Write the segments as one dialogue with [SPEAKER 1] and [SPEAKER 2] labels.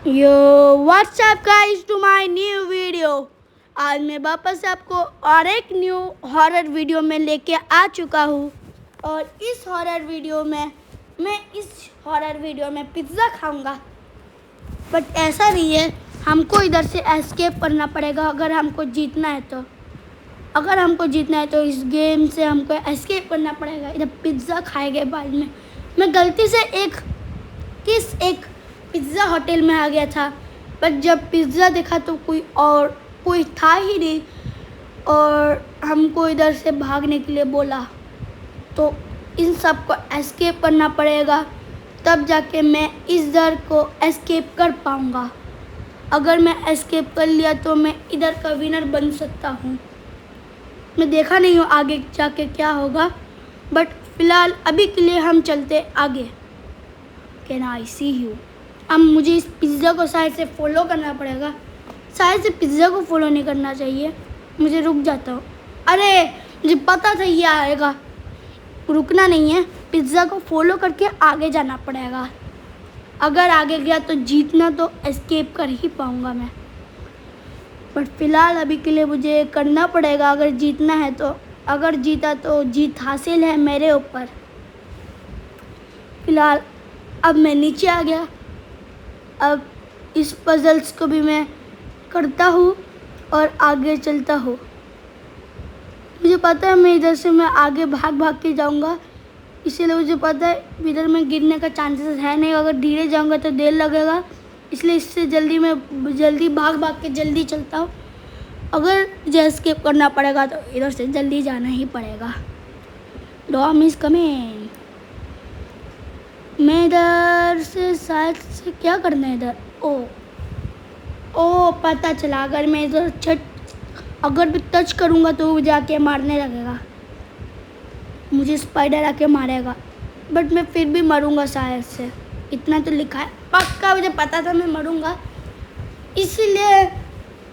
[SPEAKER 1] Yo what's up guys to my new video. आज मैं वापस आपको और एक न्यू हॉरर वीडियो में लेके आ चुका हूँ। और इस हॉरर वीडियो में मैं पिज़्ज़ा खाऊंगा। बट ऐसा नहीं है, हमको इधर से एस्केप करना पड़ेगा अगर हमको जीतना है तो इस गेम से हमको एस्केप करना पड़ेगा। इधर पिज़्ज़ा खाए गए बाद में मैं गलती से एक पिज़्ज़ा होटल में आ गया था। बट जब पिज़्ज़ा देखा तो कोई था ही नहीं और हमको इधर से भागने के लिए बोला। तो इन सब को एस्केप करना पड़ेगा, तब जाके मैं इस डर को एस्केप कर पाऊँगा। अगर मैं एस्केप कर लिया तो मैं इधर का विनर बन सकता हूँ। मैं देखा नहीं हूँ आगे जाके क्या होगा, बट फ़िलहाल अभी के लिए हम चलते आगे। Can I see you. अब मुझे इस पिज़्ज़ा को शायद से फॉलो करना पड़ेगा। शायद से पिज़्ज़ा को फॉलो नहीं करना चाहिए। मुझे रुक जाता हूँ। अरे मुझे पता था ये आएगा। रुकना नहीं है, पिज़्ज़ा को फॉलो करके आगे जाना पड़ेगा। अगर आगे गया तो जीतना तो एस्केप कर ही पाऊँगा मैं। बट फ़िलहाल अभी के लिए मुझे करना पड़ेगा अगर जीतना है तो। अगर जीता तो जीत हासिल है मेरे ऊपर। फ़िलहाल अब मैं नीचे आ गया। अब इस पज़ल्स को भी मैं करता हूँ और आगे चलता हूँ। मुझे पता है मैं इधर से मैं आगे भाग के जाऊँगा, इसीलिए मुझे पता है इधर में गिरने का चांसेस है नहीं। अगर धीरे जाऊँगा तो देर लगेगा, इसलिए इससे जल्दी भाग के जल्दी चलता हूँ। अगर मुझे एस्केप करना पड़ेगा तो इधर से जल्दी जाना ही पड़ेगा। Dom is coming. मैं इधर से शायद से क्या करना है इधर। ओ पता चला, अगर मैं इधर अगर भी टच करूँगा तो वो जाके मारने लगेगा। मुझे स्पाइडर आके मारेगा, बट मैं फिर भी मरूंगा शायद से। इतना तो लिखा है पक्का, मुझे पता था मैं मरूंगा, इसलिए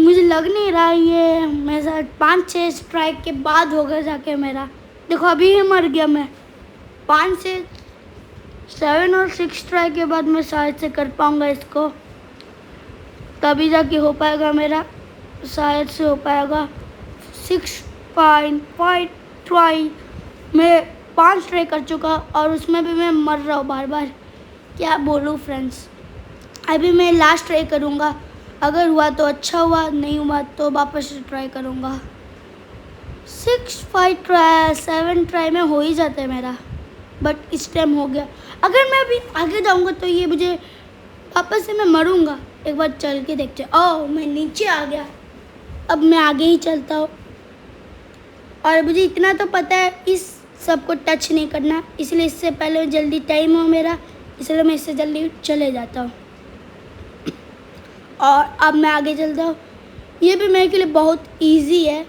[SPEAKER 1] मुझे लग नहीं रहा ये मेरा 5-6 स्ट्राइक के बाद होगा जाके मेरा। देखो अभी ही मर गया मैं। 5 से 7 और 6 स्ट्राइक के बाद मैं शायद से कर पाऊँगा इसको, तभी जाके हो पाएगा मेरा। शायद से हो पाएगा। 6.5 ट्राई मैं 5 ट्राई कर चुका और उसमें भी मैं मर रहा हूँ बार बार। क्या बोलूँ फ्रेंड्स। अभी मैं लास्ट ट्राई करूँगा, अगर हुआ तो अच्छा हुआ, नहीं हुआ तो वापस से ट्राई करूँगा। 6-5 ट्राई 7 ट्राई में हो ही जाता है मेरा, बट इस टाइम हो गया। अगर मैं अभी आगे जाऊँगा तो ये मुझे वापस से मैं मरूँगा। एक बार चल के देखते। ओह मैं नीचे आ गया। अब मैं आगे ही चलता हूँ और मुझे इतना तो पता है इस सब को टच नहीं करना, इसलिए इससे पहले जल्दी टाइम हो मेरा, इसलिए मैं इससे जल्दी चले जाता हूँ। और अब मैं आगे चलता हूँ। ये भी मेरे के लिए बहुत इजी है,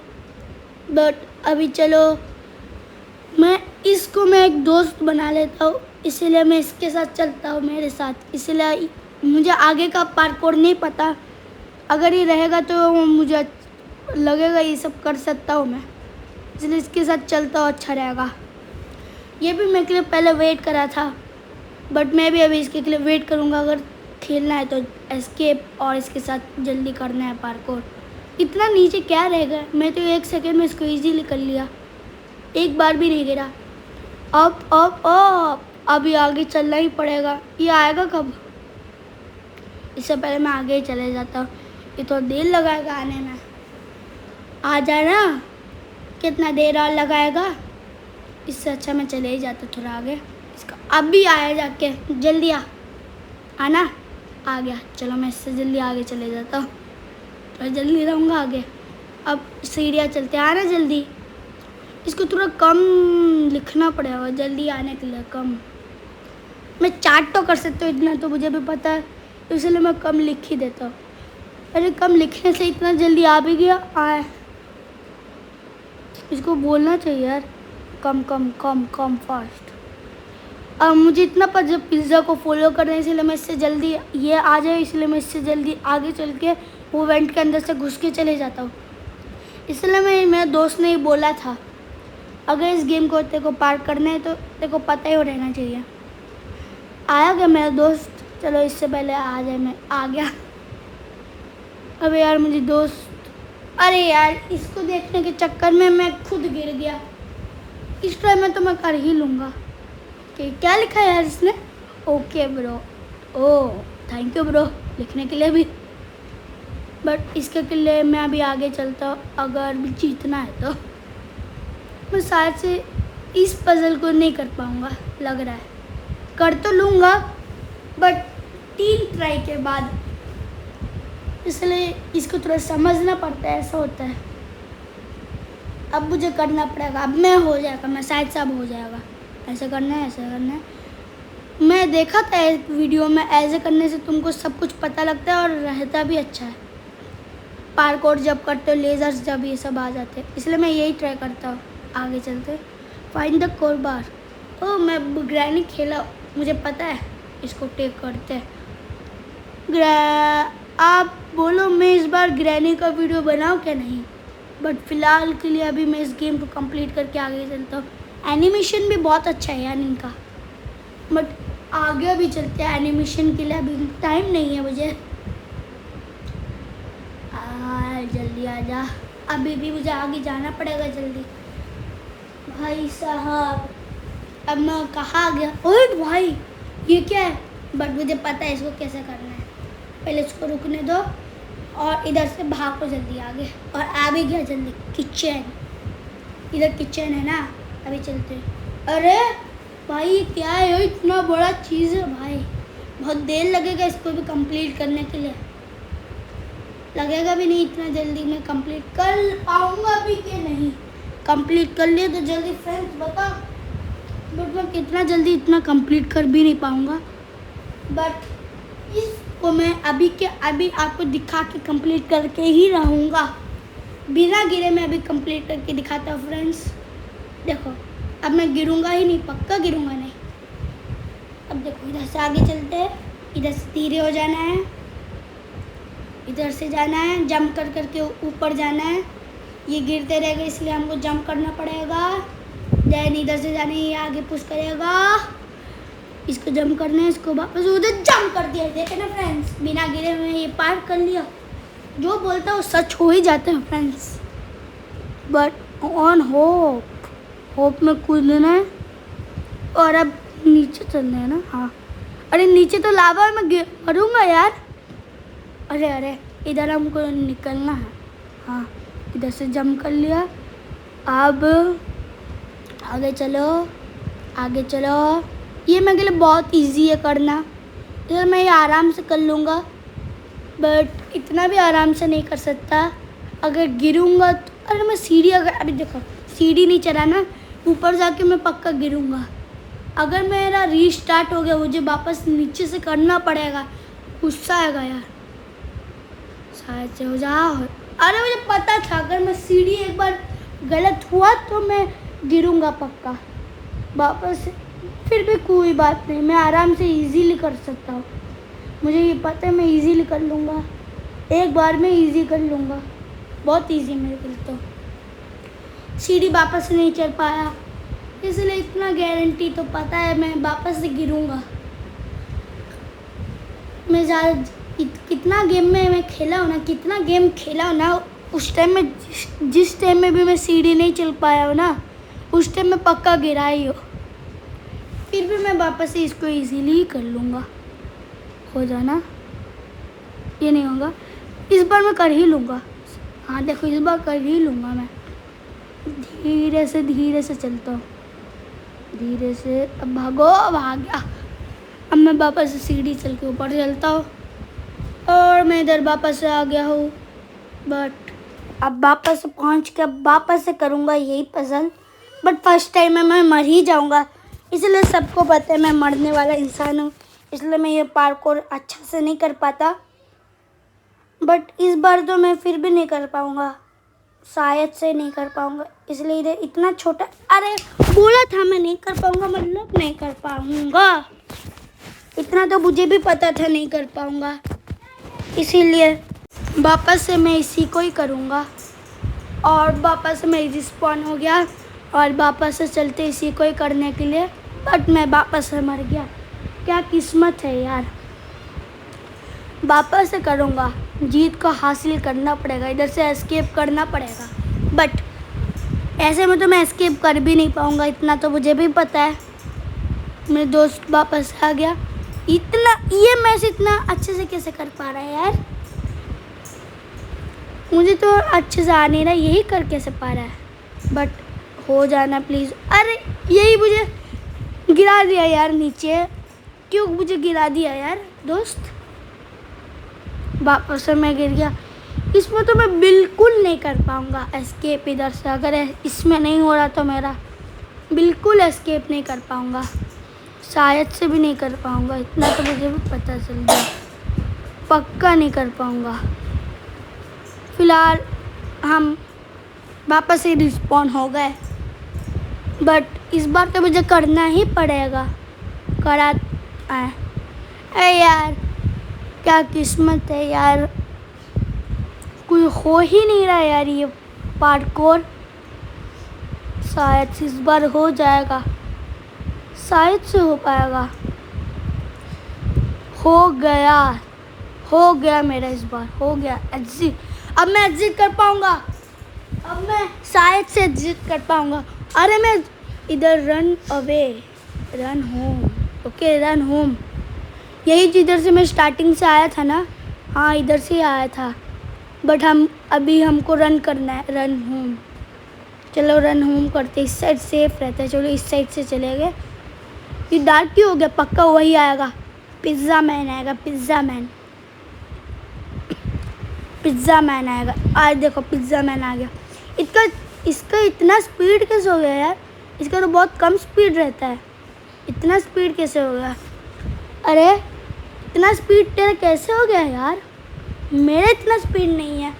[SPEAKER 1] बट अभी चलो मैं एक दोस्त बना लेता हूँ, इसीलिए मैं इसके साथ चलता हूँ मेरे साथ। इसलिए मुझे आगे का पार्कोर नहीं पता, अगर ये रहेगा तो मुझे लगेगा ये सब कर सकता हूँ मैं, इसलिए इसके साथ चलता हूँ, अच्छा रहेगा। ये भी मेरे के लिए पहले वेट करा था, बट मैं भी अभी इसके लिए वेट करूँगा। अगर खेलना है तो एस्केप और इसके साथ जल्दी करना है पार्कोर। इतना नीचे क्या रहेगा, मैं तो 1 सेकेंड में इसको ईजीली कर लिया, एक बार भी नहीं गिरा। अप अभी आगे चलना ही पड़ेगा। ये आएगा कब, इससे पहले मैं आगे ही चले जाता हूँ। ये तो देर लगाएगा आने में। आ जाना, कितना देर और लगाएगा, इससे अच्छा मैं चले ही जाता थोड़ा आगे। इसका अभी आया जाके, जल्दी आना। आ गया, चलो मैं इससे जल्दी आगे चले जाता हूँ, थोड़ा जल्दी रहूँगा आगे। अब सीढ़ियाँ चलते आना जल्दी। इसको थोड़ा कम लिखना पड़ेगा जल्दी आने के लिए, कम। मैं चार्ट तो कर सकता हूँ, इतना तो मुझे भी पता है, इसलिए मैं कम लिख ही देता हूँ। अरे कम लिखने से इतना जल्दी आ भी गया। आए, इसको बोलना चाहिए यार, कम फास्ट। अब मुझे इतना पता, जब पिज़्ज़ा को फॉलो कर रहे हैं इसलिए मैं इससे जल्दी ये आ जाए, इसलिए मैं इससे जल्दी आगे चल के वो वेंट के अंदर से घुस के चले जाता हूँ। इसलिए मेरे दोस्त ने ही बोला था, अगर इस गेम को तेरे को पार करना है तो तेरे को पता ही हो रहना चाहिए। आया क्या मेरा दोस्त। चलो इससे पहले आ जाए, मैं आ गया। अबे यार मुझे दोस्त, अरे यार इसको देखने के चक्कर में मैं खुद गिर गया। इस ट्राई में तो मैं कर ही लूँगा। कि क्या लिखा है यार इसने? Okay bro. Oh thank you bro लिखने के लिए भी। बट इसके लिए मैं अभी आगे चलता हूँ, अगर भी जीतना है तो। मैं शायद से इस पजल को नहीं कर पाऊँगा लग रहा है। कर तो लूँगा बट 3 ट्राई के बाद, इसलिए इसको थोड़ा समझना पड़ता है, ऐसा होता है। अब मुझे करना पड़ेगा, अब मैं हो जाएगा, मैं शायद से अब हो जाएगा। ऐसे करना है, ऐसे करना है। मैं देखा था एक वीडियो में, ऐसे करने से तुमको सब कुछ पता लगता है और रहता भी अच्छा है। पार्कोर जब करते हो, लेजर्स जब ये सब आ जाते हैं, इसलिए मैं यही ट्राई करता हूँ। आगे चलते, फाइंड द कोर बार। ओह मैं ग्रैनी खेला, मुझे पता है इसको टेक करते हैं। आप बोलो मैं इस बार ग्रैनी का वीडियो बनाऊँ क्या नहीं, बट फ़िलहाल के लिए अभी मैं इस गेम को कंप्लीट करके आगे चलता हूँ। एनिमेशन भी बहुत अच्छा है यार इनका, बट आगे भी चलते हैं। एनिमेशन के लिए अभी टाइम नहीं है मुझे। जल्दी आ जा, अभी भी मुझे आगे जाना पड़ेगा जल्दी। भाई साहब अब मैं कहाँ गया? ओए भाई ये क्या है? बट मुझे पता है इसको कैसे करना है। पहले इसको रुकने दो और इधर से भागो जल्दी आगे, और आ भी गया जल्दी। किचन, इधर किचन है ना, अभी चलते हैं। अरे भाई ये क्या है? ये इतना बड़ा चीज़ है भाई, बहुत देर लगेगा इसको भी कंप्लीट करने के लिए। लगेगा भी नहीं इतना जल्दी मैं कंप्लीट कर पाऊँगा भी कि नहीं। कंप्लीट कर लिया तो जल्दी फ्रेंड्स बताओ, बट मैं कितना जल्दी इतना कंप्लीट कर भी नहीं पाऊँगा। बट इसको मैं अभी के अभी आपको दिखा के कंप्लीट करके ही रहूँगा, बिना गिरे मैं अभी कंप्लीट करके दिखाता हूँ फ्रेंड्स। देखो अब मैं गिरूँगा ही नहीं, पक्का गिरूँगा नहीं। अब देखो इधर से आगे चलते हैं, इधर से धीरे हो जाना है, इधर से जाना है, जंप कर करके ऊपर जाना है। ये गिरते रहेगा इसलिए हमको जंप करना पड़ेगा। देन इधर से जाने, ये आगे पुश करेगा, इसको जंप करना है, इसको वापस उधर जंप कर दिया। देखे ना फ्रेंड्स, बिना गिरे हुए ये पार कर लिया। जो बोलता है वो सच हो ही जाते हैं फ्रेंड्स। बट ऑन होप में कूदना है और अब नीचे चलना है ना। हाँ अरे नीचे तो लावा में मरूंगा यार। अरे इधर हमको निकलना है। हाँ इधर से जंप कर लिया। अब आगे चलो, आगे चलो। ये मेरे लिए बहुत इजी है करना, इधर मैं ये आराम से कर लूँगा, बट इतना भी आराम से नहीं कर सकता। अगर गिरूँगा तो, अरे मैं सीढ़ी, अगर अभी देखो सीढ़ी नहीं चढ़ा ना, ऊपर जाके मैं पक्का गिरूँगा। अगर मेरा रीस्टार्ट हो गया, मुझे वापस नीचे से करना पड़ेगा। गुस्सा आएगा यार, शायद से हो जाओ। अरे मुझे पता था अगर मैं सीढ़ी एक बार गलत हुआ तो मैं गिरूँगा पक्का वापस। फिर भी कोई बात नहीं, मैं आराम से इजीली कर सकता हूँ। मुझे ये पता है मैं इजीली कर लूँगा, एक बार में इजी कर लूँगा। बहुत इजी मेरे लिए तो। सीढ़ी वापस नहीं चढ़ पाया, इसलिए इतना गारंटी तो पता है मैं वापस से गिरूँगा। मैं ज़्यादा कितना गेम में मैं खेला हूँ ना, कितना गेम खेला हूँ ना, उस टाइम में जिस टाइम में भी मैं सीढ़ी नहीं चल पाया हूँ ना, उस टाइम में पक्का गिरा ही हो। फिर भी मैं वापस से इसको इजीली ही कर लूँगा। हो जाना, ये नहीं होगा, इस बार मैं कर ही लूँगा। हाँ देखो इस बार कर ही लूँगा मैं। धीरे से चलता हूँ, धीरे से। अब भागो, अब आ गया। अब मैं वापस से सीढ़ी चल के ऊपर चलता हूँ और मैं इधर वापस से आ गया हूँ। बट अब वापस से पहुँच के अब वापस से करूँगा यही पजल, बट फर्स्ट टाइम में मैं मर ही जाऊँगा। इसलिए सबको पता है मैं मरने वाला इंसान हूँ, इसलिए मैं ये पार्कोर अच्छा से नहीं कर पाता। बट इस बार तो मैं फिर भी नहीं कर पाऊँगा, शायद से नहीं कर पाऊँगा। इसलिए इधर इतना छोटा, अरे बोला था मैं नहीं कर पाऊँगा, मतलब नहीं कर पाऊँगा। इतना तो मुझे भी पता था नहीं कर पाऊँगा, इसीलिए वापस से मैं इसी को ही करूँगा। और वापस से मैं रिस्पॉन हो गया और वापस से चलते इसी को ही करने के लिए। बट मैं वापस से मर गया। क्या किस्मत है यार, वापस से करूँगा, जीत को हासिल करना पड़ेगा, इधर से एस्केप करना पड़ेगा। बट ऐसे में तो मैं एस्केप कर भी नहीं पाऊँगा, इतना तो मुझे भी पता है। मेरे दोस्त वापस आ गया। इतना ये मैच इतना अच्छे से कैसे कर पा रहा है यार, मुझे तो अच्छे से आ नहीं रहा, यही कर कैसे पा रहा है। बट हो जाना प्लीज़। अरे यही मुझे गिरा दिया यार नीचे, क्यों मुझे गिरा दिया यार दोस्त। वापस से मैं गिर गया। इसमें तो मैं बिल्कुल नहीं कर पाऊँगा एस्केप इधर से, अगर इसमें नहीं हो रहा तो मेरा बिल्कुल एस्केप नहीं कर पाऊँगा, शायद से भी नहीं कर पाऊँगा, इतना तो मुझे भी पता चल गया, पक्का नहीं कर पाऊँगा। फ़िलहाल हम वापस से रिस्पॉन हो गए, बट इस बार तो मुझे करना ही पड़ेगा। करा अरे यार क्या किस्मत है यार, कोई हो ही नहीं रहा यार ये पार्कोर। शायद से इस बार हो जाएगा, शायद से हो पाएगा। हो गया मेरा, इस बार हो गया एग्जिट। अब मैं एग्जिट कर पाऊँगा, अब मैं शायद से एग्जिट कर पाऊँगा। अरे मैं इधर run away, run home, okay run home, यही जिधर से मैं स्टार्टिंग से आया था ना, हाँ इधर से आया था। बट हमको रन करना है, रन होम। चलो रन होम करते, इस साइड सेफ रहता है। चलो इस साइड से चले गए। ये डार्क क्यों हो गया, पक्का वही आएगा, पिज़्ज़ा मैन आएगा, पिज़्ज़ा मैन आएगा। आज देखो पिज़्ज़ा मैन आ गया। इसका इतना स्पीड कैसे हो गया यार, इसका तो बहुत कम स्पीड रहता है, इतना स्पीड कैसे हो गया। अरे इतना स्पीड तेरा कैसे हो गया यार, मेरा इतना स्पीड नहीं है।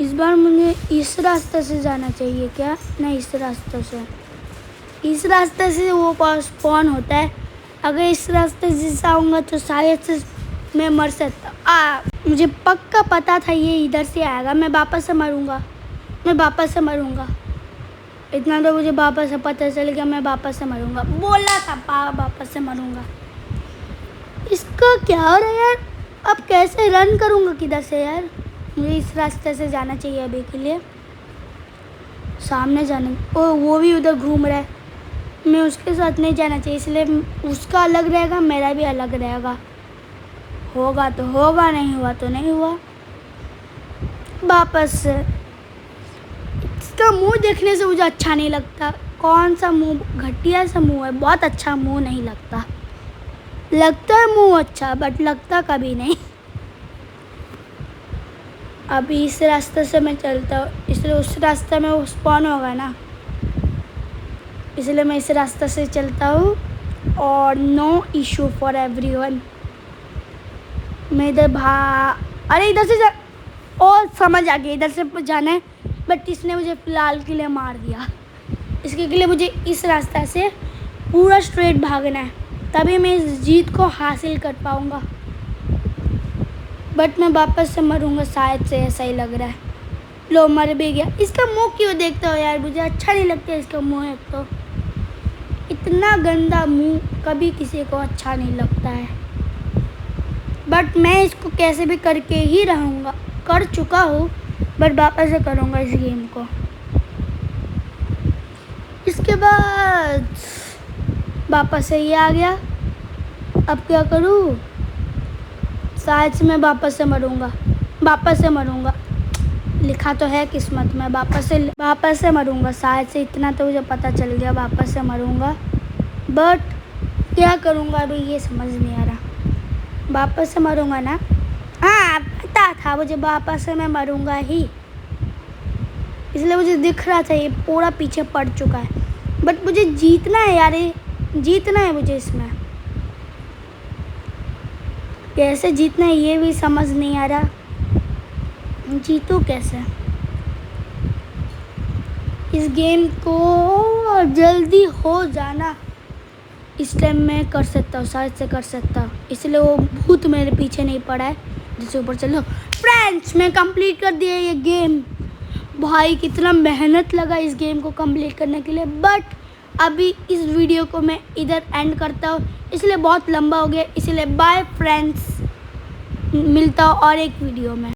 [SPEAKER 1] इस बार मुझे इस रास्ते से जाना चाहिए क्या, नहीं इस रास्ते से वो स्पॉन होता है। अगर इस रास्ते से जाऊँगा तो शायद से मैं मर सकता। मुझे पक्का पता था ये इधर से आएगा, मैं वापस से मरूंगा। इतना तो मुझे वापस से पता चल गया, मैं वापस से मरूंगा, बोला था वापस से मरूंगा। इसका क्या हो रहा है यार, अब कैसे रन करूंगा किधर से यार। मुझे इस रास्ते से जाना चाहिए अभी के लिए, सामने जाने। ओ वो भी उधर घूम रहा है, मैं उसके साथ नहीं जाना चाहिए, इसलिए उसका अलग रहेगा, मेरा भी अलग रहेगा। होगा तो होगा, नहीं हुआ तो नहीं हुआ। वापस से इसका मुंह देखने से मुझे अच्छा नहीं लगता। कौन सा मुंह, घटिया सा मुंह है, बहुत अच्छा मुंह नहीं लगता। लगता है मुंह अच्छा, बट लगता कभी नहीं। अभी इस रास्ते से मैं चलता हूँ, इसलिए उस रास्ते में वो स्पॉन होगा ना, इसलिए मैं इस रास्ते से चलता हूँ। और नो इशू फॉर एवरीवन। मैं इधर अरे इधर से और समझ आ गया, इधर से जाना है, बट इसने मुझे फ़िलहाल के लिए मार दिया। इसके लिए मुझे इस रास्ते से पूरा स्ट्रेट भागना है, तभी मैं इस जीत को हासिल कर पाऊँगा। बट मैं वापस से मरूंगा शायद से, ऐसा ही लग रहा है। लो मर भी गया। इसका मुंह क्यों देखते हो यार, मुझे अच्छा नहीं लगता इसका मुंह। एक तो इतना गंदा मुंह कभी किसी को अच्छा नहीं लगता है। बट मैं इसको कैसे भी करके ही रहूँगा, कर चुका हूँ, बट वापस से करूँगा इस गेम को। इसके बाद वापस से ये आ गया, अब क्या करूँ। शायद से मैं वापस से मरूंगा, लिखा तो है किस्मत में, वापस से मरूंगा शायद से, इतना तो मुझे पता चल गया, वापस से मरूंगा। बट क्या करूंगा अभी ये समझ नहीं आ रहा। वापस से मरूंगा ना, हाँ पता था मुझे वापस से मैं मरूंगा ही, इसलिए मुझे दिख रहा था ये पूरा पीछे पड़ चुका है। बट मुझे जीतना है यार, जीतना है मुझे इसमें। कैसे जीतना है ये भी समझ नहीं आ रहा, जीतूँ कैसे। इस गेम को जल्दी हो जाना, इस टाइम मैं कर सकता हूँ, शायद से कर सकता हूँ, इसलिए वो भूत मेरे पीछे नहीं पड़ा है जिससे ऊपर चलो। फ्रेंड्स मैं कंप्लीट कर दिया ये गेम। भाई कितना मेहनत लगा इस गेम को कंप्लीट करने के लिए। बट अभी इस वीडियो को मैं इधर एंड करता हूँ, इसलिए बहुत लंबा हो गया, इसलिए बाय फ्रेंड्स। मिलता हूँ और एक वीडियो में।